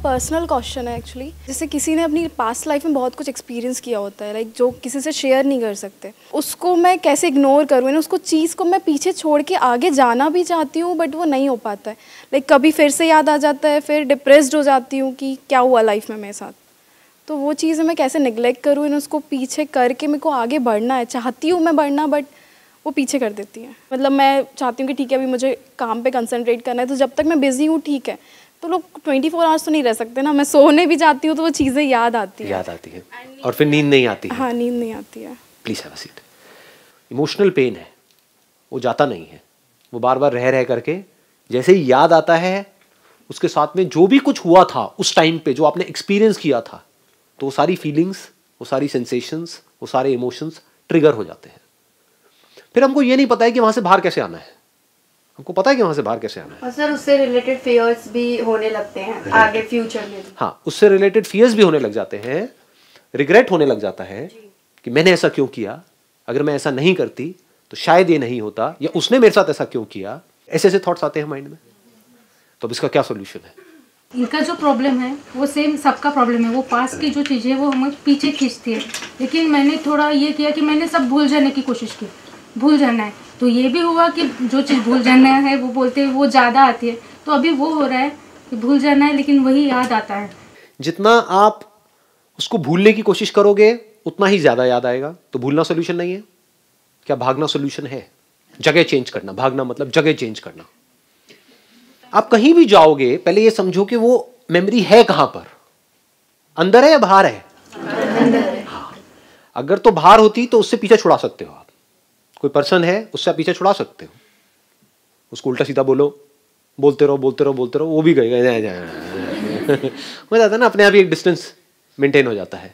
Personal question है actually. जैसे किसी ने अपनी पास्ट लाइफ में बहुत कुछ एक्सपीरियंस किया होता है, लाइक जो किसी से शेयर नहीं कर सकते, उसको मैं कैसे इग्नोर करूँ, उसको चीज़ को मैं पीछे छोड़ के आगे जाना भी चाहती हूँ बट वो नहीं हो पाता है। लाइक कभी फिर से याद आ जाता है, फिर डिप्रेस्ड हो जाती हूँ कि क्या हुआ लाइफ में मेरे साथ। तो वो चीज़ें मैं कैसे निगलेक्ट करूँ, उसको पीछे करके मेरे को आगे बढ़ना है, चाहती हूँ मैं बढ़ना बट वो पीछे कर देती है। मतलब मैं चाहती हूँ कि ठीक है अभी मुझे काम पे कंसंट्रेट करना है, तो जब तक मैं बिज़ी हूँ ठीक है। तो लोग 24 आवर्स तो नहीं रह सकते ना, मैं सोने भी जाती हूँ तो वो चीज़ें याद आती है और फिर नींद नहीं आती है। हाँ, नींद नहीं आती है। Please have a seat. Emotional pain है, वो जाता नहीं है, वो बार बार रह करके जैसे ही याद आता है, उसके साथ में जो भी कुछ हुआ था उस टाइम पे, जो आपने एक्सपीरियंस किया था, तो वो सारी फीलिंग्स, वो सारी सेंसेशंस, वो सारे इमोशंस ट्रिगर हो जाते हैं। फिर हमको ये नहीं पता है कि वहां से बाहर कैसे आना है। हमको पता है कि वहां से बाहर कैसे आना है। और सर उससे रिलेटेड फियर्स भी होने लगते हैं आगे फ्यूचर में। हाँ, उससे रिलेटेड फियर्स भी होने लग जाते हैं, रिग्रेट होने लग जाता है कि मैंने ऐसा क्यों किया, अगर मैं ऐसा नहीं करती तो शायद ये नहीं होता, या उसने मेरे साथ ऐसा क्यों किया। ऐसे ऐसे थॉट्स आते हैं माइंड में। तो अब इसका क्या सोल्यूशन है? इनका जो प्रॉब्लम है वो सेम सबका प्रॉब्लम है। वो पास की जो चीज़ें वो हमें पीछे खींचती है, लेकिन मैंने थोड़ा ये किया कि मैंने सब भूल जाने की कोशिश की। भूल जाना है तो ये भी हुआ कि जो चीज़ भूल जाना है वो बोलते हैं वो ज़्यादा आती है, तो अभी वो हो रहा है कि भूल जाना है लेकिन वही याद आता है। जितना आप उसको भूलने की कोशिश करोगे उतना ही ज़्यादा याद आएगा। तो भूलना सोल्यूशन नहीं है। क्या भागना सोल्यूशन है? जगह चेंज करना। भागना मतलब जगह चेंज करना। आप कहीं भी जाओगे पहले ये समझो कि वो मेमोरी है कहां पर, अंदर है या बाहर है? अंदर है। हाँ। अगर तो बाहर होती तो उससे पीछे छुड़ा सकते हो आप। कोई पर्सन है उससे आप पीछे छुड़ा सकते हो, उसको उल्टा सीधा बोलो, बोलते रहो बोलते रहो बोलते रहो, वो भी गएगा हो जाता है ना, अपने आप ही एक डिस्टेंस मेंटेन हो जाता है।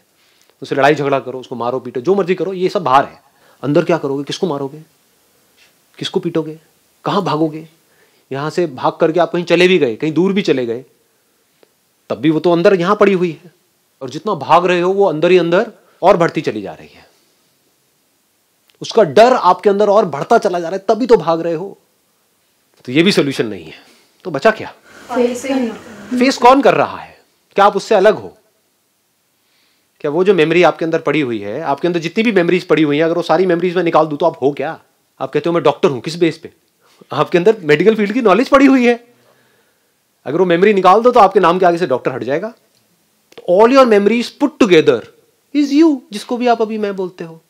उससे लड़ाई झगड़ा करो, उसको मारो पीटो, जो मर्जी करो, ये सब बाहर है। अंदर क्या करोगे? किसको मारोगे, किसको पीटोगे, कहां भागोगे? यहां से भाग करके आप कहीं चले भी गए, कहीं दूर भी चले गए, तब भी वो तो अंदर यहां पड़ी हुई है। और जितना भाग रहे हो वो अंदर ही अंदर और बढ़ती चली जा रही है। उसका डर आपके अंदर और बढ़ता चला जा रहा है, तभी तो भाग रहे हो। तो ये भी सोल्यूशन नहीं है। तो बचा क्या? फेस कौन कर रहा है? क्या आप उससे अलग हो? क्या वो जो मेमोरी आपके अंदर पड़ी हुई है, आपके अंदर जितनी भी मेमोरीज पड़ी हुई हैं, अगर वो सारी मेमोरीज में निकाल दूं तो आप हो क्या? आप कहते हो मैं डॉक्टर हूं, किस बेस पे? आपके अंदर मेडिकल फील्ड की नॉलेज पड़ी हुई है। अगर वो मेमोरी निकाल दो तो आपके नाम के आगे से डॉक्टर हट जाएगा। तो all your memories put together is you, जिसको भी आप अभी मैं बोलते हो।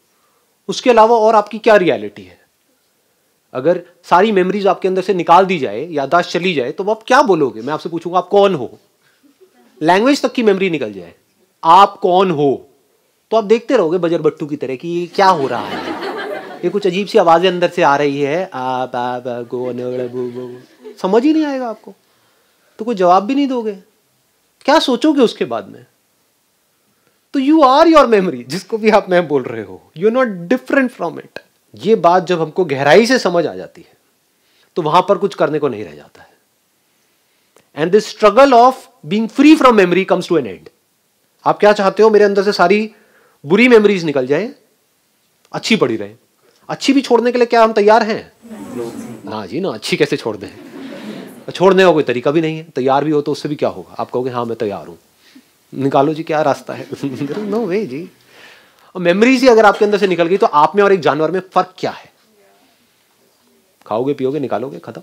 उसके अलावा और आपकी क्या रियलिटी है? अगर सारी मेमोरीज आपके अंदर से निकाल दी जाए, याददाश्त चली जाए, तो आप क्या बोलोगे? मैं आपसे पूछूंगा आप कौन हो? लैंग्वेज तक की मेमोरी निकल जाए, आप कौन हो, तो आप देखते रहोगे बजर बट्टू की तरह कि ये क्या हो रहा है। ये कुछ अजीब सी आवाजें अंदर से आ रही है, समझ ही नहीं आएगा आपको, तो कोई जवाब भी नहीं दोगे। क्या सोचोगे उसके बाद में? तो यू आर योर मेमोरी, जिसको भी आप मैं बोल रहे हो, you are not different from it. ये बात जब हमको गहराई से समझ आ जाती है तो वहां पर कुछ करने को नहीं रह जाता है। And this struggle of being free from memory comes to an end. आप क्या चाहते हो? मेरे अंदर से सारी बुरी मेमोरीज निकल जाए, अच्छी पड़ी रहे। अच्छी भी छोड़ने के लिए क्या हम तैयार हैं? हाँ जी ना, अच्छी कैसे छोड़ दें? छोड़ने का कोई तरीका भी नहीं है। तैयार भी हो तो उससे भी क्या होगा? आप कहोगे हाँ मैं तैयार हूं, निकालो जी क्या रास्ता है। नो वे जी। और मेमोरीज ही अगर आपके अंदर से निकल गई तो आप में और एक जानवर में फर्क क्या है? खाओगे पियोगे निकालोगे, खत्म।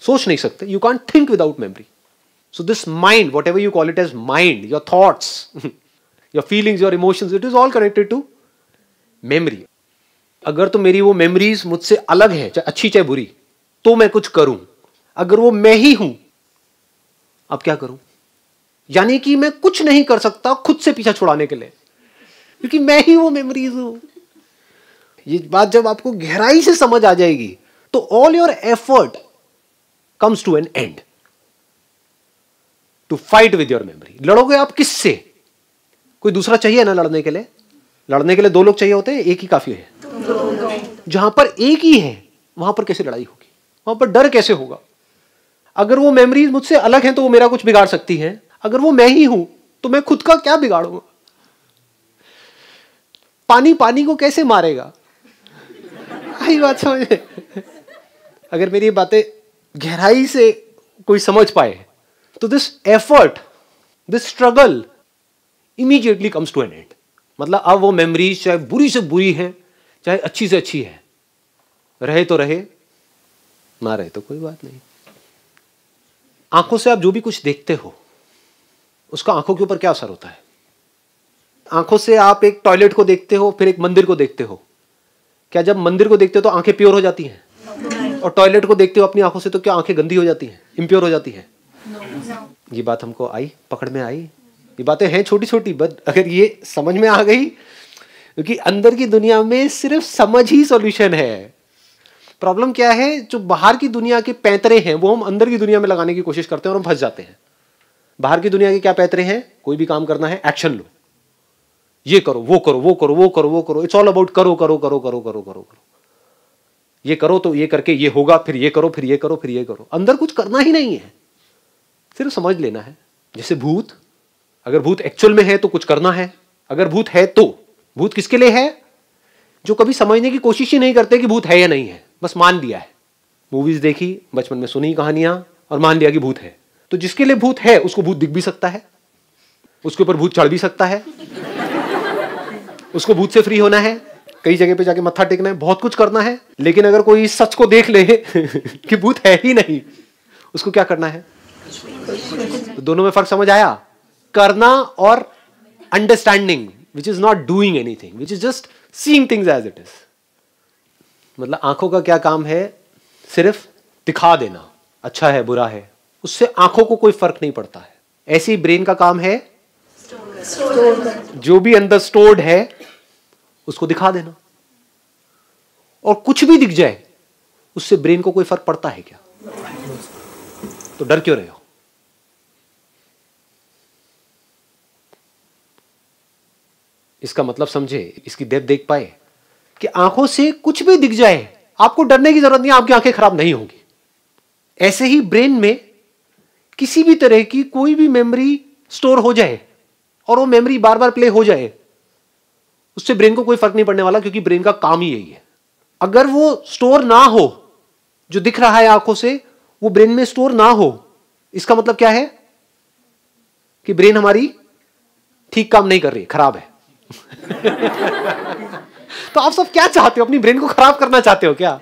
सोच नहीं सकते। You can't think without memory. So this mind, whatever you call it as mind, your thoughts, your feelings, your emotions, it is all connected to memory. अगर तो मेरी वो मेमोरीज मुझसे अलग है, चाहे अच्छी चाहे बुरी, तो मैं कुछ करूं। अगर वो मैं ही हूं, अब क्या करूं? यानी कि मैं कुछ नहीं कर सकता खुद से पीछा छुड़ाने के लिए, क्योंकि मैं ही वो मेमोरीज हूं। ये बात जब आपको गहराई से समझ आ जाएगी तो all your effort comes to an end to fight with your memory. लड़ोगे आप किससे? कोई दूसरा चाहिए ना लड़ने के लिए? लड़ने के लिए दो लोग चाहिए होते हैं, एक ही काफी है। जहां पर एक ही है वहां पर कैसे लड़ाई होगी? वहां पर डर कैसे होगा? अगर वो मेमोरीज मुझसे अलग हैं तो वो मेरा कुछ बिगाड़ सकती हैं। अगर वो मैं ही हूं तो मैं खुद का क्या बिगाड़ूंगा? पानी पानी को कैसे मारेगा? आई बात समझे? अगर मेरी बातें गहराई से कोई समझ पाए तो this effort this struggle immediately comes to an end. मतलब अब वो मेमोरीज चाहे बुरी से बुरी है, चाहे अच्छी से अच्छी है, रहे तो रहे, ना रहे तो कोई बात नहीं। आंखों से आप जो भी कुछ देखते हो उसका आंखों के ऊपर क्या असर होता है? आंखों से आप एक टॉयलेट को देखते हो, फिर एक मंदिर को देखते हो, क्या जब मंदिर को देखते हो तो आंखें प्योर हो जाती हैं? और टॉयलेट को देखते हो अपनी आंखों से तो क्या आंखें गंदी हो जाती हैं, इम्प्योर हो जाती हैं? ये बात हमको आई, पकड़ में आई? ये बातें हैं छोटी छोटी, बट अगर ये समझ में आ गई, क्योंकि अंदर की दुनिया में सिर्फ समझ ही सॉल्यूशन है। प्रॉब्लम क्या है, जो बाहर की दुनिया के पैंतरे हैं वो हम अंदर की दुनिया में लगाने की कोशिश करते हैं और हम फंस जाते हैं। बाहर की दुनिया के क्या पैंतरे हैं? कोई भी काम करना है, एक्शन लो, ये करो, वो करो, वो करो, वो करो, वो करो, इट्स ऑल अबाउट करो करो करो करो करो करो करो, ये करो तो ये करके ये होगा, फिर ये करो, फिर ये करो, फिर ये करो। अंदर कुछ करना ही नहीं है, सिर्फ समझ लेना है। जैसे भूत, अगर भूत एक्चुअल में है तो कुछ करना है, अगर भूत है तो भूत किसके लिए है? जो कभी समझने की कोशिश ही नहीं करते कि भूत है या नहीं है, बस मान लिया है। मूवीज देखी, बचपन में सुनी कहानियां और मान लिया कि भूत है। तो जिसके लिए भूत है उसको भूत दिख भी सकता है, उसके ऊपर भूत चढ़ भी सकता है, उसको भूत से फ्री होना है, कई जगह पे जाके मत्था टेकना है, बहुत कुछ करना है। लेकिन अगर कोई इस सच को देख ले कि भूत है ही नहीं, उसको क्या करना है? तो दोनों में फर्क समझ आया? करना और understanding, which is not doing anything, which is just seeing things as it is. मतलब आंखों का क्या काम है? सिर्फ दिखा देना, अच्छा है बुरा है, उससे आंखों को कोई फर्क नहीं पड़ता है। ऐसे ही ब्रेन का काम है जो भी अंदर स्टोर्ड है उसको दिखा देना। और कुछ भी दिख जाए उससे ब्रेन को कोई फर्क पड़ता है क्या? तो डर क्यों रहे हो? इसका मतलब समझे, इसकी डेप्थ देख पाए कि आंखों से कुछ भी दिख जाए आपको डरने की जरूरत नहीं, आपकी आंखें खराब नहीं होंगी। ऐसे ही ब्रेन में किसी भी तरह की कोई भी मेमोरी स्टोर हो जाए और वो मेमोरी बार बार प्ले हो जाए, उससे ब्रेन को कोई फर्क नहीं पड़ने वाला, क्योंकि ब्रेन का काम ही यही है। अगर वो स्टोर ना हो, जो दिख रहा है आंखों से वो ब्रेन में स्टोर ना हो, इसका मतलब क्या है? कि ब्रेन हमारी ठीक काम नहीं कर रही, खराब है। तो आप सब क्या चाहते हो? अपनी ब्रेन को खराब करना चाहते हो क्या?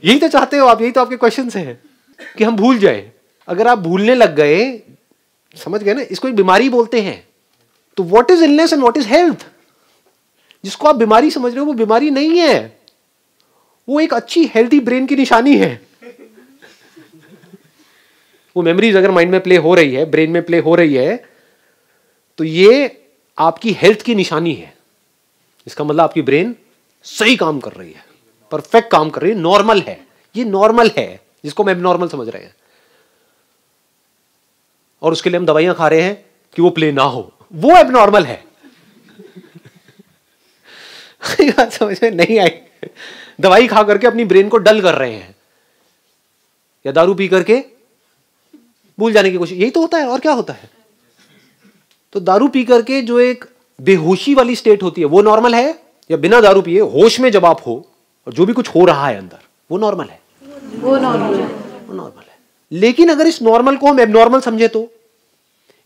यही तो चाहते हो आप, यही तो आपके क्वेश्चन हैं कि हम भूल जाए। अगर आप भूलने लग गए, समझ गए ना, इसको एक बीमारी बोलते हैं। तो what is illness and what is health? जिसको आप बीमारी समझ रहे हो वो बीमारी नहीं है, वो एक अच्छी हेल्थी ब्रेन की निशानी है। वो मेमोरीज अगर माइंड में प्ले हो रही है, ब्रेन में प्ले हो रही है, तो ये आपकी हेल्थ की निशानी है। इसका मतलब आपकी ब्रेन सही काम कर रही है, परफेक्ट काम कर रही है, नॉर्मल है। ये नॉर्मल है जिसको हम एबनॉर्मल समझ रहे हैं, और उसके लिए हम दवाइयां खा रहे हैं कि वो प्ले ना हो, वो एबनॉर्मल है। बात समझ में नहीं आई? दवाई खा करके अपनी ब्रेन को डल कर रहे हैं, या दारू पी करके भूल जाने की कोशिश, यही तो होता है। और क्या होता है? तो दारू पी करके जो एक बेहोशी वाली स्टेट होती है वो नॉर्मल है, या बिना दारू पिए होश में जब आप हो और जो भी कुछ हो रहा है अंदर वो नॉर्मल है? वो नॉर्मल है। वो नॉर्मल है। लेकिन अगर इस नॉर्मल को हम एबनॉर्मल समझे तो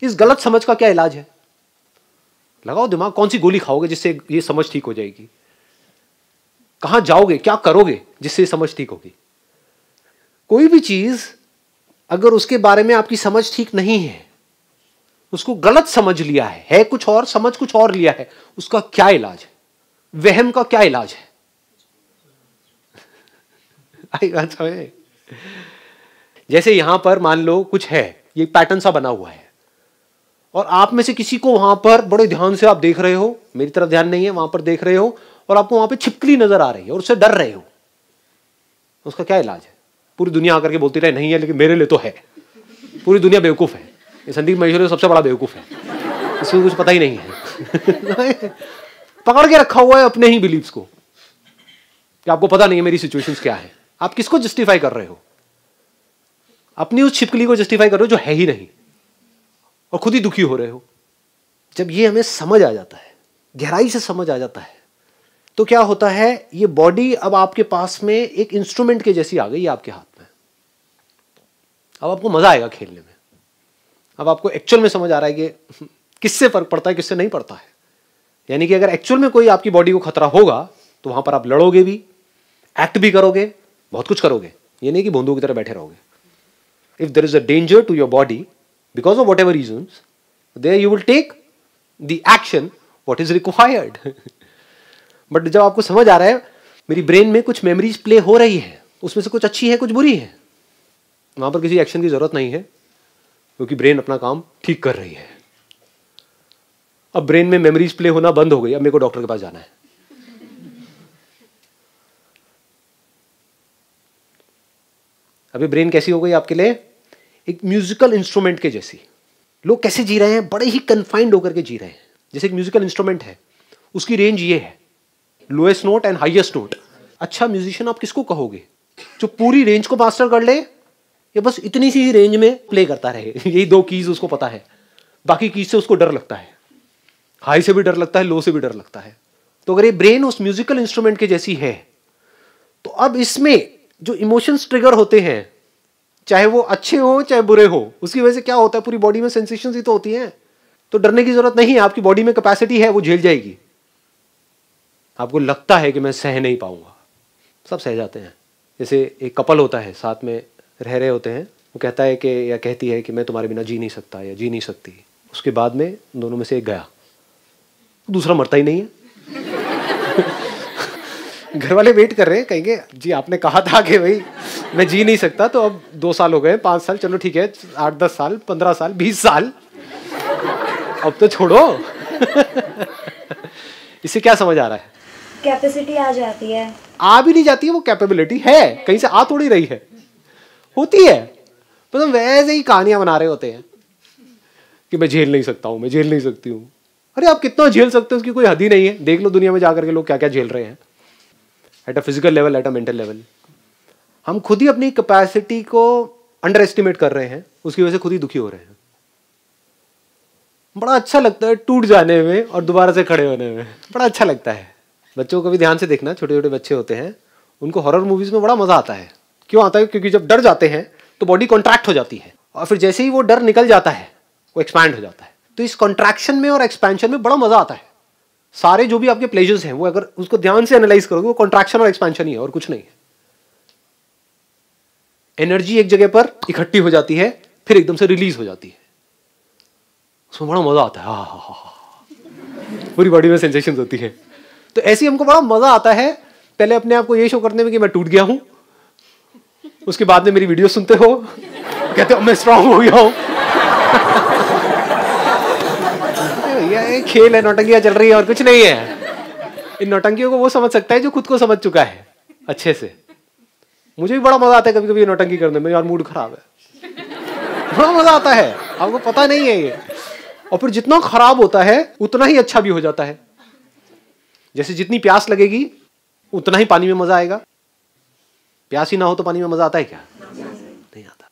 इस गलत समझ का क्या इलाज है? लगाओ दिमाग, कौन सी गोली खाओगे जिससे ये समझ ठीक हो जाएगी? कहां जाओगे, क्या करोगे जिससे समझ ठीक होगी? कोई भी चीज अगर उसके बारे में आपकी समझ ठीक नहीं है, उसको गलत समझ लिया है कुछ और, समझ कुछ और लिया है, उसका क्या इलाज है? वहम का क्या इलाज है? आई बात समझ? जैसे यहां पर मान लो कुछ है, ये पैटर्न सा बना हुआ है, और आप में से किसी को वहां पर बड़े ध्यान से आप देख रहे हो, मेरी तरफ ध्यान नहीं है, वहां पर देख रहे हो, और आपको वहां पे छिपकली नजर आ रही है और उससे डर रहे हो, उसका क्या इलाज है? पूरी दुनिया आकर के बोलती रहे नहीं है, लेकिन मेरे लिए तो है। पूरी दुनिया बेवकूफ है, ये संदीप महेश्वरी सबसे बड़ा बेवकूफ है, इसको कुछ पता ही नहीं है। पकड़ के रखा हुआ है अपने ही बिलीव्स को कि आपको पता नहीं है मेरी सिचुएशंस क्या है। आप किसको जस्टिफाई कर रहे हो? अपनी उस छिपकली को जस्टिफाई कर रहे हो जो है ही नहीं, और खुद ही दुखी हो रहे हो। जब ये हमें समझ आ जाता है, गहराई से समझ आ जाता है, तो क्या होता है? ये बॉडी अब आपके पास में एक इंस्ट्रूमेंट के जैसी आ गई है आपके हाथ में। अब आपको मजा आएगा खेलने में, अब आपको एक्चुअल में समझ आ रहा है कि किससे फर्क पड़ता है, किससे नहीं पड़ता है। यानी कि अगर एक्चुअल में कोई आपकी बॉडी को खतरा होगा तो वहां पर आप लड़ोगे भी, एक्ट भी करोगे, बहुत कुछ करोगे। ये नहीं कि भोंदू की तरह बैठे रहोगे। If there is a danger to your body because of whatever reasons, there you will take the action what is required. But जब आपको समझ आ रहा है मेरी ब्रेन में कुछ मेमोरीज प्ले हो रही है, उसमें से कुछ अच्छी है कुछ बुरी है, वहां पर किसी एक्शन की जरूरत नहीं है, क्योंकि ब्रेन अपना काम ठीक कर रही है। अब ब्रेन में मेमोरीज प्ले होना बंद हो गई, अब मेरे को डॉक्टर के पास जाना है। अभी ब्रेन कैसी हो गई आपके लिए? एक म्यूजिकल इंस्ट्रूमेंट के जैसी। लोग कैसे जी रहे हैं? बड़े ही कन्फाइंड होकर के जी रहे हैं। जैसे एक म्यूजिकल इंस्ट्रूमेंट है, उसकी रेंज ये है, lowest note and highest note. अच्छा म्यूजिशियन आप किसको कहोगे? जो पूरी रेंज को मास्टर कर ले या बस इतनी सी ही रेंज में प्ले करता रहे? यही 2 कीज उसको पता है, बाकी कीज से उसको डर लगता है, हाई से भी डर लगता है, लो से भी डर लगता है। तो अगर ये ब्रेन उस म्यूजिकल इंस्ट्रूमेंट के जैसी है, तो अब इसमें जो इमोशंस ट्रिगर होते हैं, चाहे वो अच्छे हो चाहे बुरे हो, उसकी वजह से क्या होता है, पूरी बॉडी में सेंसेशंस ही तो होती हैं। तो डरने की जरूरत नहीं है, आपकी बॉडी में कैपेसिटी है, वो झेल जाएगी। आपको लगता है कि मैं सह नहीं पाऊंगा, सब सह जाते हैं। जैसे एक कपल होता है, साथ में रह रहे होते हैं, वो कहता है कि या कहती है कि मैं तुम्हारे बिना जी नहीं सकता या जी नहीं सकती। उसके बाद में दोनों में से एक गया, दूसरा मरता ही नहीं है। घर वाले वेट कर रहे हैं, कहेंगे जी आपने कहा था कि भाई मैं जी नहीं सकता, तो अब 2 साल हो गए, 5 साल, चलो ठीक है, 8-10 साल, 15 साल, 20 साल, अब तो छोड़ो। इससे क्या समझ आ रहा है? कैपेसिटी आ जाती है। आ भी नहीं जाती है, वो कैपेबिलिटी है, कहीं से आ थोड़ी रही है, होती है। मतलब वैसे ही कहानियां बना रहे होते हैं कि मैं झेल नहीं सकता हूं, मैं झेल नहीं सकती हूं। अरे आप कितना झेल सकते हो उसकी कोई हद ही नहीं है। देख लो दुनिया में जाकर के लोग क्या क्या झेल रहे हैं, at a physical level, at a mental level. हम खुद ही अपनी कैपेसिटी को अंडर एस्टिमेट कर रहे हैं, उसकी वजह से खुद ही दुखी हो रहे हैं। बड़ा अच्छा लगता है टूट जाने में और दोबारा से खड़े होने में, बड़ा अच्छा लगता है। बच्चों को भी ध्यान से देखना, छोटे छोटे बच्चे होते हैं, उनको हॉरर मूवीज में बड़ा मजा आता है। क्यों आता है? क्योंकि जब डर जाते हैं तो बॉडी कॉन्ट्रैक्ट हो जाती है, और फिर जैसे ही वो डर निकल जाता है वो एक्सपैंड हो जाता है। तो इस कॉन्ट्रैक्शन में और एक्सपेंशन में बड़ा मजा आता है। सारे जो भी आपके प्लेजर्स हैं, वो अगर उसको ध्यान से एनालाइज करोगे, वो कॉन्ट्रैक्शन और एक्सपेंशन ही है और कुछ नहीं है। एनर्जी एक जगह पर इकट्ठी हो जाती है, फिर एकदम से रिलीज हो जाती है, उसमें बड़ा मजा आता है। हा, पूरी बॉडी में सेंसेशंस होती है। तो ऐसे हमको बड़ा मजा आता है, पहले अपने आप को ये शो करने में कि मैं टूट गया हूं, उसके बाद में मेरी वीडियो सुनते हो, कहते हो मैं स्ट्रांग हो गया हूं। ये खेल है, नौटंकियां चल रही है और कुछ नहीं है। इन नौटंकियों को वो समझ सकता है जो खुद को समझ चुका है अच्छे से। मुझे भी बड़ा मजा आता है कभी कभी नौटंकी करने में, यार मूड खराब है, बड़ा मजा आता है, आपको पता नहीं है ये। और फिर जितना खराब होता है उतना ही अच्छा भी हो जाता है। जैसे जितनी प्यास लगेगी उतना ही पानी में मजा आएगा। प्यास ही ना हो तो पानी में मजा आता है क्या? नहीं आता।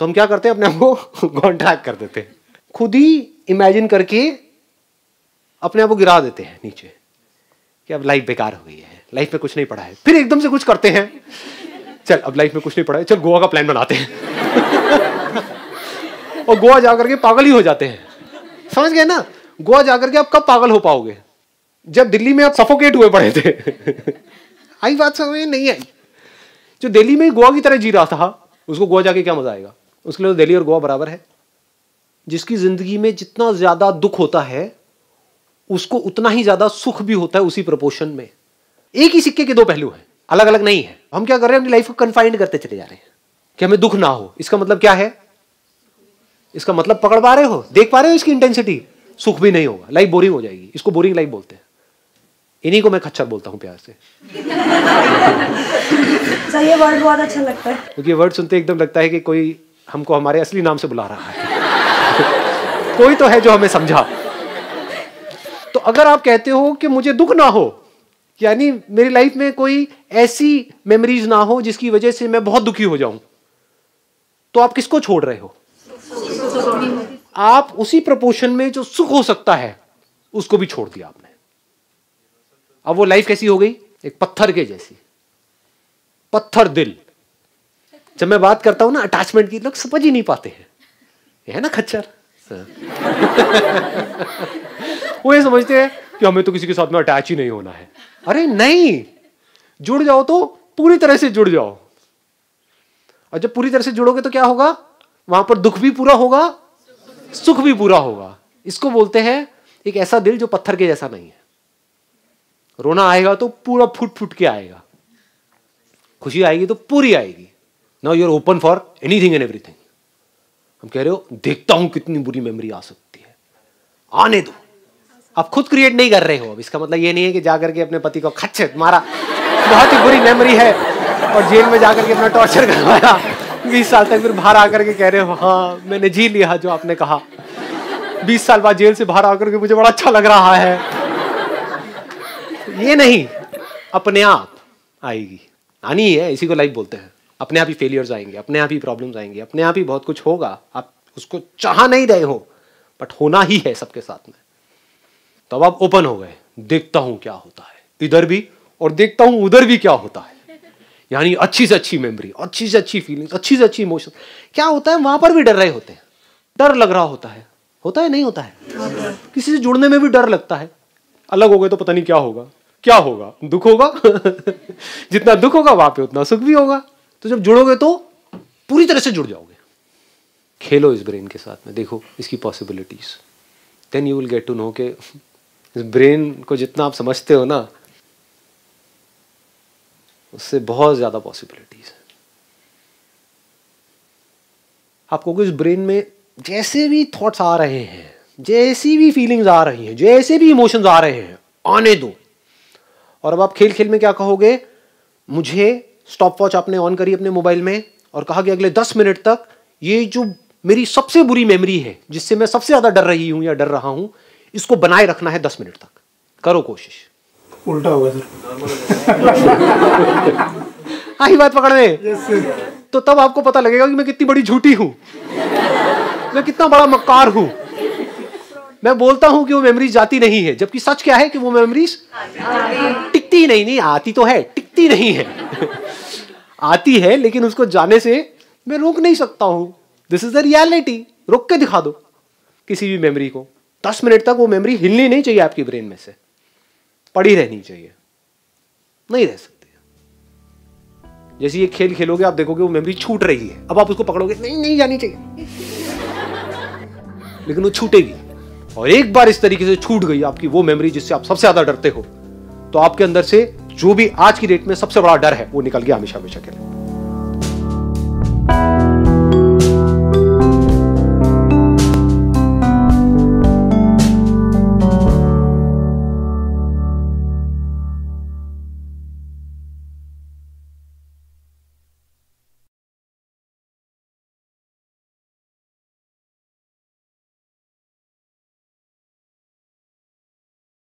तो हम क्या करते हैं, अपने आप को कॉन्ट्रैक्ट कर देते हैं, खुद ही इमेजिन करके अपने आप को गिरा देते हैं नीचे कि अब लाइफ बेकार हो गई है, लाइफ में कुछ नहीं पड़ा है। फिर एकदम से कुछ करते हैं, चल अब लाइफ में कुछ नहीं पड़ा है, चल गोवा का प्लान बनाते हैं। और गोवा जाकर के पागल ही हो जाते हैं। समझ गए ना? गोवा जाकर के आप कब पागल हो पाओगे? जब दिल्ली में आप सफोकेट हुए पड़े थे। आई बात समझ में नहीं आई? जो दिल्ली में गोवा की तरह जी रहा था, उसको गोवा जाके क्या मजा आएगा? उसके लिए तो दिल्ली और गोवा बराबर है। जिसकी जिंदगी में जितना ज्यादा दुख होता है उसको उतना ही ज्यादा सुख भी होता है, उसी प्रोपोर्शन में। एक ही सिक्के के 2 पहलू हैं, अलग अलग नहीं है। हम क्या कर रहे हैं, अपनी लाइफ को कन्फाइंड करते चले जा रहे हैं कि हमें दुख ना हो। इसका मतलब क्या है? इसका मतलब पकड़ पा रहे हो, देख पा रहे हो इसकी इंटेंसिटी? सुख भी नहीं होगा, लाइफ बोरिंग हो जाएगी। इसको बोरिंग लाइफ बोलते हैं। इन्हीं को मैं खच्चर बोलता हूं प्यार से। सर ये वर्ड बहुत अच्छा लगता है, क्योंकि ये वर्ड सुनते एकदम लगता है कि कोई हमको हमारे असली नाम से बुला रहा है। कोई तो है जो हमें समझा। तो अगर आप कहते हो कि मुझे दुख ना हो, यानी मेरी लाइफ में कोई ऐसी मेमोरीज ना हो जिसकी वजह से मैं बहुत दुखी हो जाऊं, तो आप किसको छोड़ रहे हो? आप उसी प्रोपोर्शन में जो सुख हो सकता है उसको भी छोड़ दिया आपने। अब वो लाइफ कैसी हो गई? एक पत्थर के जैसी, पत्थर दिल। जब मैं बात करता हूं ना अटैचमेंट की, लोग समझ ही नहीं पाते हैं। ये है ना खच्चर, वो ये समझते हैं कि हमें तो किसी के साथ में अटैच ही नहीं होना है। अरे नहीं, जुड़ जाओ तो पूरी तरह से जुड़ जाओ, और जब पूरी तरह से जुड़ोगे तो क्या होगा, वहां पर दुख भी पूरा होगा, सुख भी पूरा होगा। इसको बोलते हैं एक ऐसा दिल जो पत्थर के जैसा नहीं है। रोना आएगा तो पूरा फुट फुट के आएगा, खुशी आएगी तो पूरी आएगी। Now you are open for anything and everything. हम कह रहे हो देखता हूं कितनी बुरी मेमोरी आ सकती है, आने दो। आप खुद क्रिएट नहीं कर रहे हो। अब इसका मतलब ये नहीं है कि जाकर के अपने पति को खच्चर मारा, बहुत ही बुरी मेमोरी है, और जेल में जाकर के अपना टॉर्चर करवाया 20 साल तक, फिर बाहर आकर के कह रहे हो हाँ मैंने जी लिया जो आपने कहा। 20 साल बाद जेल से बाहर आकर के मुझे बड़ा अच्छा लग रहा है। ये नहीं, अपने आप आएगी, आनी ही है, इसी को लाइफ बोलते हैं। अपने आप ही फेलियर्स आएंगे, अपने आप ही प्रॉब्लम्स आएंगे, अपने आप ही बहुत कुछ होगा। आप उसको चाह नहीं रहे हो बट होना ही है सबके साथ में। तो अब आप ओपन हो गए, देखता हूं क्या होता है इधर भी, और देखता हूं उधर भी क्या होता है। यानी अच्छी से अच्छी मेमोरी, अच्छी से अच्छी फीलिंग्स, अच्छी से अच्छी इमोशन। क्या होता है, वहां पर भी डर रहे होते हैं, डर लग रहा होता है नहीं होता है? किसी से जुड़ने में भी डर लगता है। अलग हो गए तो पता नहीं क्या होगा, क्या होगा, दुख होगा। जितना दुख होगा वहां पे उतना सुख भी होगा। तो जब जुड़ोगे तो पूरी तरह से जुड़ जाओगे। खेलो इस ब्रेन के साथ में, देखो इसकी possibilities, then you will get to know के इस ब्रेन को जितना आप समझते हो ना, उससे बहुत ज्यादा पॉसिबिलिटीज है। आपको इस ब्रेन में जैसे भी थॉट्स आ रहे हैं, जैसी भी फीलिंग्स आ रही हैं, जैसे भी इमोशंस आ रहे हैं, आने दो। और अब आप खेल खेल में क्या कहोगे, मुझे स्टॉप वॉच आपने ऑन करी अपने मोबाइल में और कहा कि अगले 10 मिनट तक ये जो मेरी सबसे बुरी मेमोरी है, जिससे मैं सबसे ज्यादा डर रही हूं या डर रहा हूं, इसको बनाए रखना है 10 मिनट तक। करो कोशिश। उल्टा होगा सर। आई बात पकड़ में। तो तब आपको पता लगेगा कि मैं कितनी बड़ी झूठी हूं, मैं कितना बड़ा मक्कार हूं। मैं बोलता हूं कि वो मेमोरीज जाती नहीं है, जबकि सच क्या है कि वो मेमोरीज टिकती नहीं आती तो है, टिकती नहीं है। आती है लेकिन उसको जाने से मैं रोक नहीं सकता हूं। This is the reality. रोक के दिखा दो किसी भी मेमोरी को। 10 मिनट तक वो मेमोरी हिलनी नहीं चाहिए आपकी ब्रेन में से, पड़ी रहनी चाहिए, नहीं रह सकती। जैसे ये खेल खेलोगे आप देखोगे वो मेमोरी छूट रही है, अब आप उसको पकड़ोगे, नहीं जानी चाहिए, लेकिन वो छूटेगी। और एक बार इस तरीके से छूट गई आपकी वो मेमोरी जिससे आप सबसे ज्यादा डरते हो, तो आपके अंदर से जो भी आज की डेट में सबसे बड़ा डर है वो निकल गया हमेशा हमेशा के लिए।